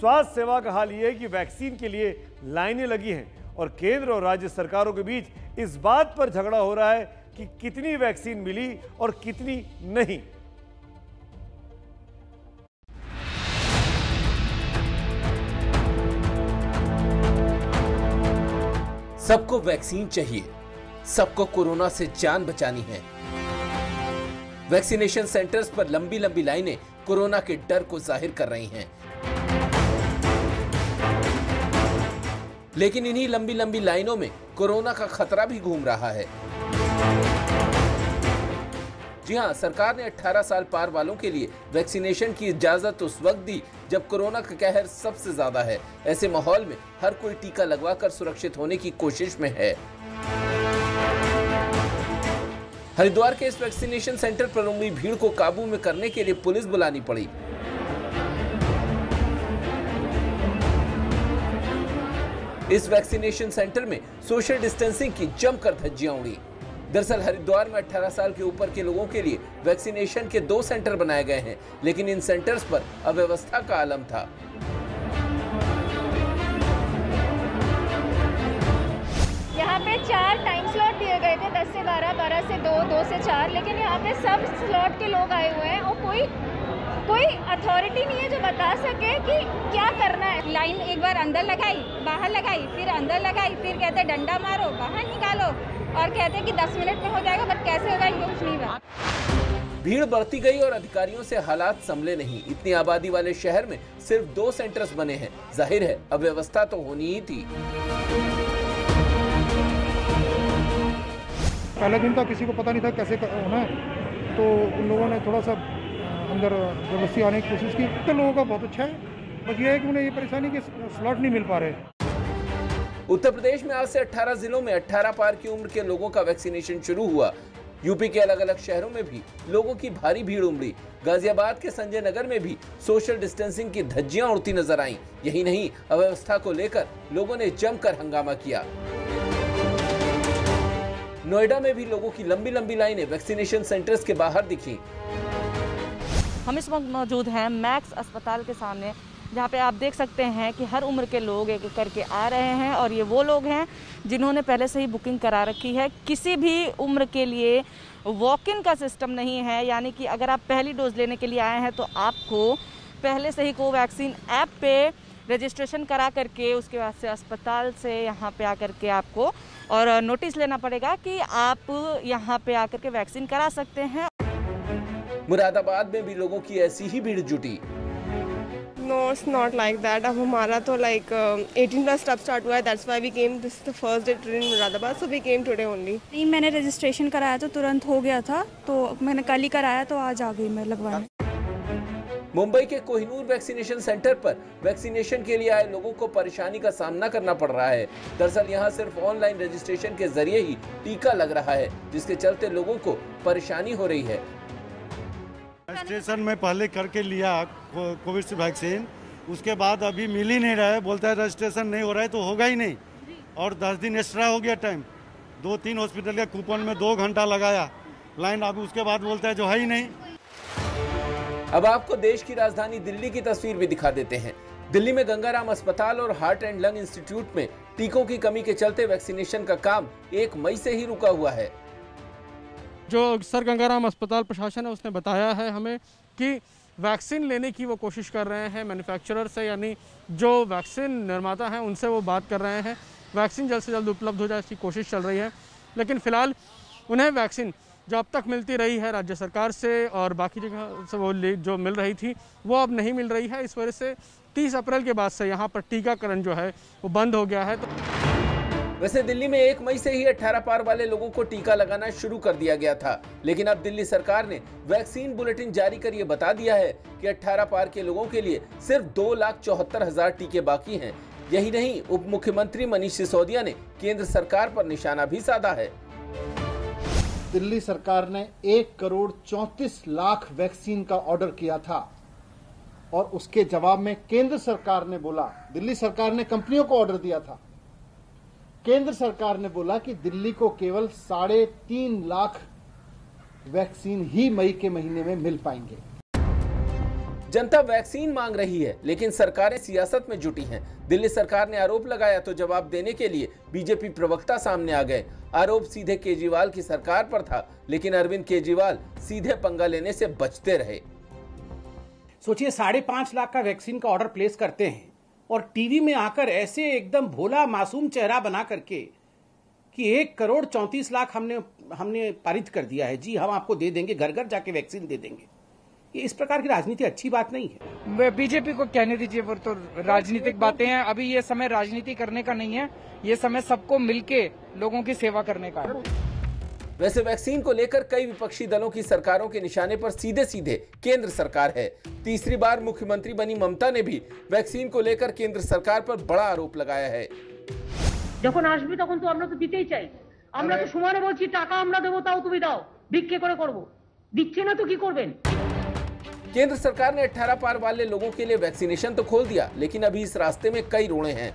स्वास्थ्य सेवा का हाल यह है कि वैक्सीन के लिए लाइनें लगी हैं और केंद्र और राज्य सरकारों के बीच इस बात पर झगड़ा हो रहा है कि कितनी वैक्सीन मिली और कितनी नहीं। सबको वैक्सीन चाहिए, सबको कोरोना से जान बचानी है। वैक्सीनेशन सेंटर्स पर लंबी लंबी लाइनें कोरोना के डर को जाहिर कर रही हैं। लेकिन इन्हीं लंबी लंबी लाइनों में कोरोना का खतरा भी घूम रहा है। जी हां, सरकार ने 18 साल पार वालों के लिए वैक्सीनेशन की इजाजत उस वक्त दी जब कोरोना का कहर सबसे ज्यादा है। ऐसे माहौल में हर कोई टीका लगवाकर सुरक्षित होने की कोशिश में है। हरिद्वार के इस वैक्सीनेशन सेंटर पर उमड़ी भीड़ को काबू में करने के लिए पुलिस बुलानी पड़ी। इस वैक्सीनेशन सेंटर में सोशल डिस्टेंसिंग की जमकर धज्जियां उड़ी। दरअसल हरिद्वार में 18 साल के ऊपर के लोगों के लिए वैक्सीनेशन के 2 सेंटर बनाए गए हैं, लेकिन इन सेंटर्स पर अव्यवस्था का आलम था। यहाँ पे 4 टाइम स्लॉट दिए गए थे, 10 से 12, 12 से 2, 2 से 4, लेकिन यहाँ पे सब स्लॉट के लोग आए हुए हैं और कोई अथॉरिटी नहीं है जो बता सके कि क्या करना है। लाइन एक बार अंदर लगाई, बाहर लगाई, फिर अंदर लगाई, फिर कहते डंडा मारो, बाहर निकालो और कहते कि 10 मिनट में हो जाएगा, बट कैसे होगा ये कुछ नहीं हुआ। भीड़ बढ़ती गई और अधिकारियों से हालात संभले नहीं। इतनी आबादी वाले शहर में सिर्फ 2 सेंटर्स बने हैं। जाहिर है अव्यवस्था तो होनी ही थी। पहले दिन तक किसी को पता नहीं था कैसे होना है, तो उन लोगों ने थोड़ा सा अंदर व्यवस्थी आने की कोशिश की। तो लोगों का बहुत अच्छा है, बस ये है कि उन्हें ये परेशानी कि स्लॉट नहीं मिल पा रहे। उत्तर प्रदेश में आज से 18 जिलों में 18 पार की उम्र के लोगों का वैक्सीनेशन शुरू हुआ। यूपी के अलग अलग शहरों में भी लोगों की भारी भीड़ उमड़ी। गाजियाबाद के संजय नगर में भी सोशल डिस्टेंसिंग की धज्जियां उड़ती नजर आईं। यही नहीं, अव्यवस्था को लेकर लोगों ने जमकर हंगामा किया। नोएडा में भी लोगों की लंबी लंबी लाइनें वैक्सीनेशन सेंटर्स के बाहर दिखी। हम इस वक्त मौजूद हैं मैक्स अस्पताल के सामने, जहाँ पे आप देख सकते हैं कि हर उम्र के लोग एक एक करके आ रहे हैं और ये वो लोग हैं जिन्होंने पहले से ही बुकिंग करा रखी है। किसी भी उम्र के लिए वॉक इन का सिस्टम नहीं है, यानी कि अगर आप पहली डोज लेने के लिए आए हैं तो आपको पहले से ही कोवैक्सीन ऐप पे रजिस्ट्रेशन करा करके उसके बाद से अस्पताल से यहाँ पे आकर के आपको और नोटिस लेना पड़ेगा कि आप यहाँ पे आकर के वैक्सीन करा सकते हैं। मुरादाबाद में भी लोगों की ऐसी ही भीड़ जुटी। No, it's not like that. अब हमारा तो like 18+ तब स्टार्ट हुआ है. That's why we came. This is the first day in Muradabad, so we came today only. नहीं, मैंने रजिस्ट्रेशन कराया तो तुरंत हो गया था, तो मैंने कल ही कराया तो आज आ गई मैं लगवाने। मुंबई के कोहिनूर वैक्सीनेशन सेंटर पर वैक्सीनेशन के लिए आए लोगों को परेशानी का सामना करना पड़ रहा है। दरअसल यहां सिर्फ ऑनलाइन रजिस्ट्रेशन के जरिए ही टीका लग रहा है, जिसके चलते लोगों को परेशानी हो रही है। रजिस्ट्रेशन में पहले करके लिया कोविड से वैक्सीन, उसके बाद अभी मिल ही नहीं रहा है। बोलता है रजिस्ट्रेशन नहीं हो रहा है तो होगा ही नहीं, और 10 दिन एक्स्ट्रा हो गया टाइम। 2-3 हॉस्पिटल के कूपन में 2 घंटा लगाया लाइन, अभी उसके बाद बोलता है जो है ही नहीं। अब आपको देश की राजधानी दिल्ली की तस्वीर भी दिखा देते हैं। दिल्ली में गंगाराम अस्पताल और हार्ट एंड लंग इंस्टीट्यूट में टीकों की कमी के चलते वैक्सीनेशन का काम 1 मई से ही रुका हुआ है। जो सर गंगाराम अस्पताल प्रशासन है उसने बताया है हमें कि वैक्सीन लेने की वो कोशिश कर रहे हैं मैन्युफैक्चरर से, यानी जो वैक्सीन निर्माता हैं उनसे वो बात कर रहे हैं। वैक्सीन जल्द से जल्द उपलब्ध हो जाए इसकी कोशिश चल रही है, लेकिन फ़िलहाल उन्हें वैक्सीन जो अब तक मिलती रही है राज्य सरकार से और बाकी जगह से वो जो मिल रही थी वो अब नहीं मिल रही है। इस वजह से 30 अप्रैल के बाद से यहाँ पर टीकाकरण जो है वो बंद हो गया है। तो वैसे दिल्ली में 1 मई से ही 18 पार वाले लोगों को टीका लगाना शुरू कर दिया गया था, लेकिन अब दिल्ली सरकार ने वैक्सीन बुलेटिन जारी कर ये बता दिया है कि 18 पार के लोगों के लिए सिर्फ 2,74,000 टीके बाकी हैं। यही नहीं, उप मुख्यमंत्री मनीष सिसोदिया ने केंद्र सरकार पर निशाना भी साधा है। दिल्ली सरकार ने 1,34,00,000 वैक्सीन का ऑर्डर किया था और उसके जवाब में केंद्र सरकार ने बोला, दिल्ली सरकार ने कंपनियों को ऑर्डर दिया था, केंद्र सरकार ने बोला कि दिल्ली को केवल 3.5 लाख वैक्सीन ही मई के महीने में मिल पाएंगे। जनता वैक्सीन मांग रही है, लेकिन सरकारें सियासत में जुटी हैं। दिल्ली सरकार ने आरोप लगाया तो जवाब देने के लिए बीजेपी प्रवक्ता सामने आ गए। आरोप सीधे केजरीवाल की सरकार पर था, लेकिन अरविंद केजरीवाल सीधे पंगा लेने से बचते रहे। सोचिए 5.5 लाख का वैक्सीन का ऑर्डर प्लेस करते हैं और टीवी में आकर ऐसे एकदम भोला मासूम चेहरा बना करके कि 1,34,00,000 हमने पारित कर दिया है, जी हम आपको दे देंगे, घर घर जाके वैक्सीन दे देंगे। ये इस प्रकार की राजनीति अच्छी बात नहीं है। बीजेपी को कहने दीजिए, वो तो राजनीतिक बातें हैं। अभी ये समय राजनीति करने का नहीं है, ये समय सबको मिलके लोगों की सेवा करने का है। वैसे वैक्सीन को लेकर कई विपक्षी दलों की सरकारों के निशाने पर सीधे सीधे केंद्र सरकार है। तीसरी बार मुख्यमंत्री बनी ममता ने भी वैक्सीन को लेकर केंद्र सरकार पर बड़ा आरोप लगाया है। যখন আসবে তখন তো আমরা তো দিতেই চাই, আমরা তো সমানে বলছি টাকা আমরা দেবো, তাও তুমি দাও, ভিক্ষে করে করব, দিচ্ছে না তো কি করবেন। केंद्र सरकार ने 18 पार वाले लोगों के लिए वैक्सीनेशन तो खोल दिया, लेकिन अभी इस रास्ते में कई रोड़े हैं।